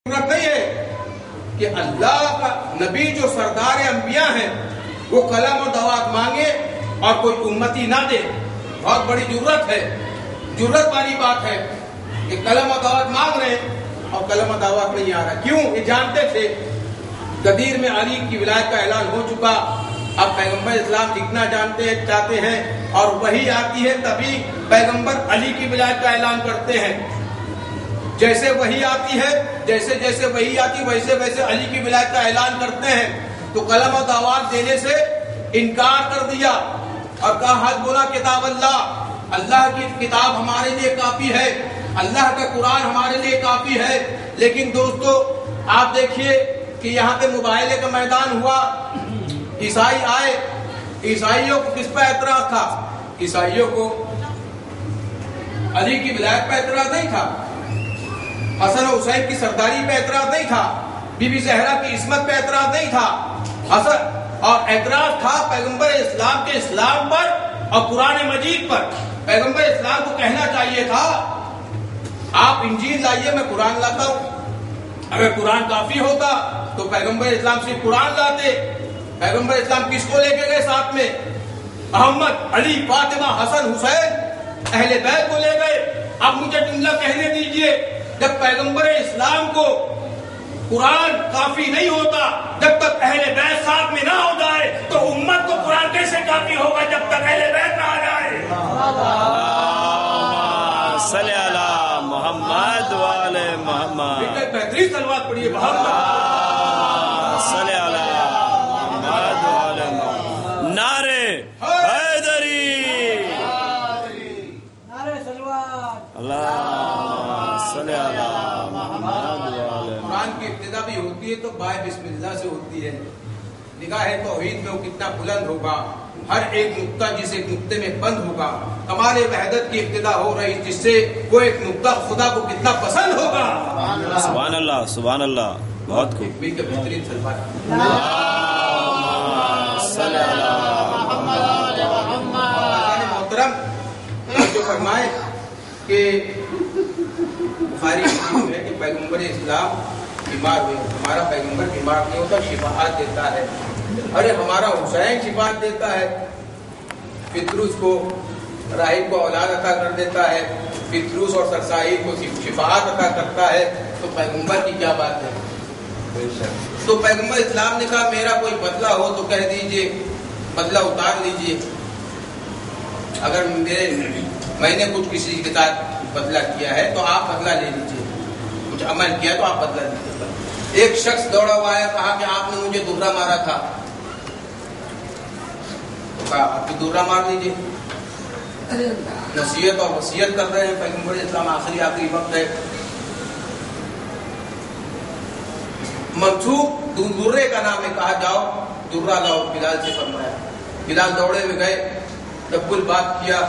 ضرورت نہیں ہے کہ اللہ کا نبی جو سردار انبیاء ہیں وہ قلم اور دوات مانگے اور کوئی امتی نہ دے. بہت بڑی ضرورت ہے، ضرورت والی بات ہے کہ قلم اور دوات مانگ رہے ہیں اور قلم اور دوات نہیں آ رہا. کیوں؟ یہ جانتے تھے غدیر میں علی کی ولایت کا اعلان ہو چکا. اب پیغمبر اسلام لکھنا چاہتے ہیں اور وہی آتی ہے تبھی پیغمبر علی کی ولایت کا اعلان کرتے ہیں. جیسے وہی آتی ہے، جیسے وہی آتی ویسے علی کی ولایت کا اعلان کرتے ہیں. تو قلم و دعوات دینے سے انکار کر دیا اور کہا حسبنا کتاب اللہ، اللہ کی کتاب ہمارے لیے کافی ہے، اللہ کا قرآن ہمارے لیے کافی ہے. لیکن دوستو آپ دیکھیے کہ یہاں پہ مباہلے کا میدان ہوا، عیسائی آئے. عیسائیوں کو کس پہ اعتراض تھا؟ عیسائیوں کو علی کی ولایت پہ اعتراض نہیں تھا، حسن و حسین کی سرداری پہ اعتراض نہیں تھا، بی بی زہرا کی عصمت پہ اعتراض نہیں تھا. اور اعتراض تھا پیغمبر اسلام کے اسلام پر اور قرآن مجید پر. پیغمبر اسلام کو کہنا چاہیے تھا آپ انجیل لائیے، میں قرآن لاتا ہوں. اگر قرآن کافی ہوتا تو پیغمبر اسلام صرف قرآن لاتے. پیغمبر اسلام کس کو لے کے گئے ساتھ میں؟ محمد، علی، فاطمہ، حسن، حسین، اہل بیت کو لے گئے. اب مجھے جملہ کہنے دیجئے، جب پیغمبر اسلام کو قرآن کافی نہیں ہوتا، جب تک اہل بیت ساتھ میں نہ ہو جائے تو امت کو قرآن کیسے کافی ہوگا جب تک اہل بیت نہ آ جائے؟ صلی اللہ محمد والے محمد. بہترین صلوات پڑھیے محمد صلی اللہ محمد والے محمد. نعرے حیدری، نعرے سلوات. اللہ صلی اللہ محمد والے. قرآن کی ابتدا بھی ہوتی ہے تو بائے بسم اللہ سے ہوتی ہے. نگاہ توحید میں وہ کتنا بلند ہوگا، ہر ایک نقطہ جس ایک نقطے میں بند ہوگا. کمال وحدت کی ابتدا ہو رہی جس سے وہ ایک نقطہ خدا کو کتنا پسند ہوگا. سبحان اللہ سبحان اللہ. بہت خوب. بہترین سلوات. صلی اللہ محترم جو فرمائے کہ بخاری مسلم ہے کہ پیغمبر اسلام بیمار ہوئے. ہمارا پیغمبر بیمار نہیں ہوتا، شفاعت دیتا ہے. ارے ہمارا حسین شفاعت دیتا ہے، پتروس کو راہب کو اولاد عطا کر دیتا ہے، پتروس اور سرسائیل کو شفاعت عطا کرتا ہے. تو پیغمبر کی کیا بات ہے؟ تو پیغمبر اسلام نے کہا میرا کوئی بدلہ ہو تو کہہ دیجئے، بدلہ اتار لیجئے. اگر میں نے کچھ کسی کے ساتھ بدلہ کیا ہے تو آپ بدلہ لے لیجئے، کچھ عمل کیا تو آپ بدلہ لیجئے. ایک شخص دوڑا ہوا آیا، کہا کہ آپ نے مجھے درہ مارا تھا. تو کہا آپ بھی درہ مار لیجئے. نصیحت اور وصیت کر رہے ہیں پیغمبر اسلام، آخری وقت ہے. منسوخ درے کا نام ہے، کہا جاؤ درہ لاؤ. بلال سے فرمایا. بلال دوڑے ہوئے گئے، دبل بات کیا.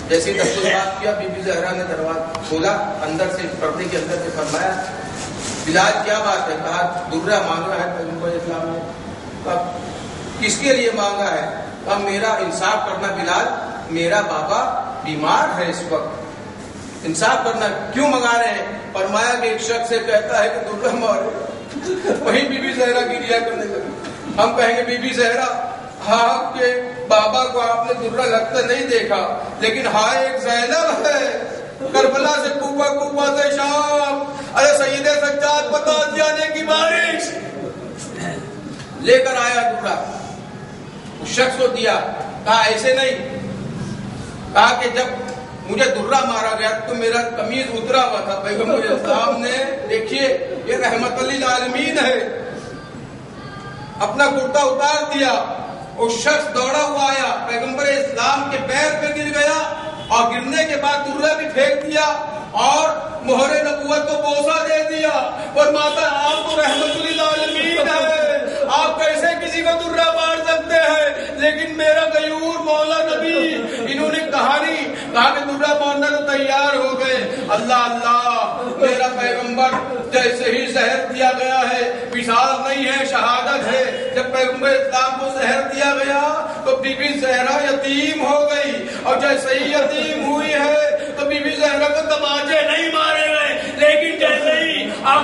جیسے دبل بات کیا بی بی زہرا نے دروازہ کھولا، اندر سے پردے کے اندر سے فرمایا بلال کیا بات ہے؟ کہا درہ مانگا ہے پیغمبر اسلام نے. کہا کس کے لیے مانگا ہے؟ کہا میرا انصاف کرنا بلال، میرا بابا بیمار ہے اس وقت، انصاف کرنا. کیوں منگا رہے ہیں؟ فرمایا کہ ایک شخص سے کہتا ہے کہ درہ مارے. وہیں بی بی زہرا کی ریا کرنے لگی. ہم کہیں گے بی بی زہرا آپ کے بابا کو آپ نے درہ لگتا نہیں دیکھا، لیکن ہائے ایک زینب ہے کربلا سے کوفہ سے شام، ارے سید سجاد بتا جانے کی بارش لے کر آیا درہ. اس شخص کو دیا. کہا ایسے نہیں، کہا کہ جب مجھے درہ مارا گیا تو میرا قمیض اترا ہوا تھا. پیغمبر اسلام نے دیکھیے یہ رحمت للعالمین ہے، اپنا کرتا اتار دیا. وہ شخص دوڑا ہوا آیا، پیغمبر اسلام کے پیر پہ گر گیا اور گرنے کے بعد درہ بھی پھینک دیا اور مہر نبوت کو بوسہ دے دیا. اور ماتا آپ تو رحمت للعالمین ہے، آپ کیسے کسی کو درہ مار سکتے ہیں؟ لیکن میرا غیور مولا نبی، انہوں نے کہا کہ درہ مارنا تو تیار ہو گئے. اللہ اللہ، میرا پیغمبر جیسے ہی زہر دیا گیا ہے، وصال نہیں ہے شہادت ہے. جب پیغمبر اسلام کو زہر دیا گیا تو بی بی زہرا یتیم ہو گئی، اور جیسے ہی یتیم ہوئی ہے تو بی بی زہرا کو تماچے نہیں مارے گئے، لیکن جیسے ہی آپ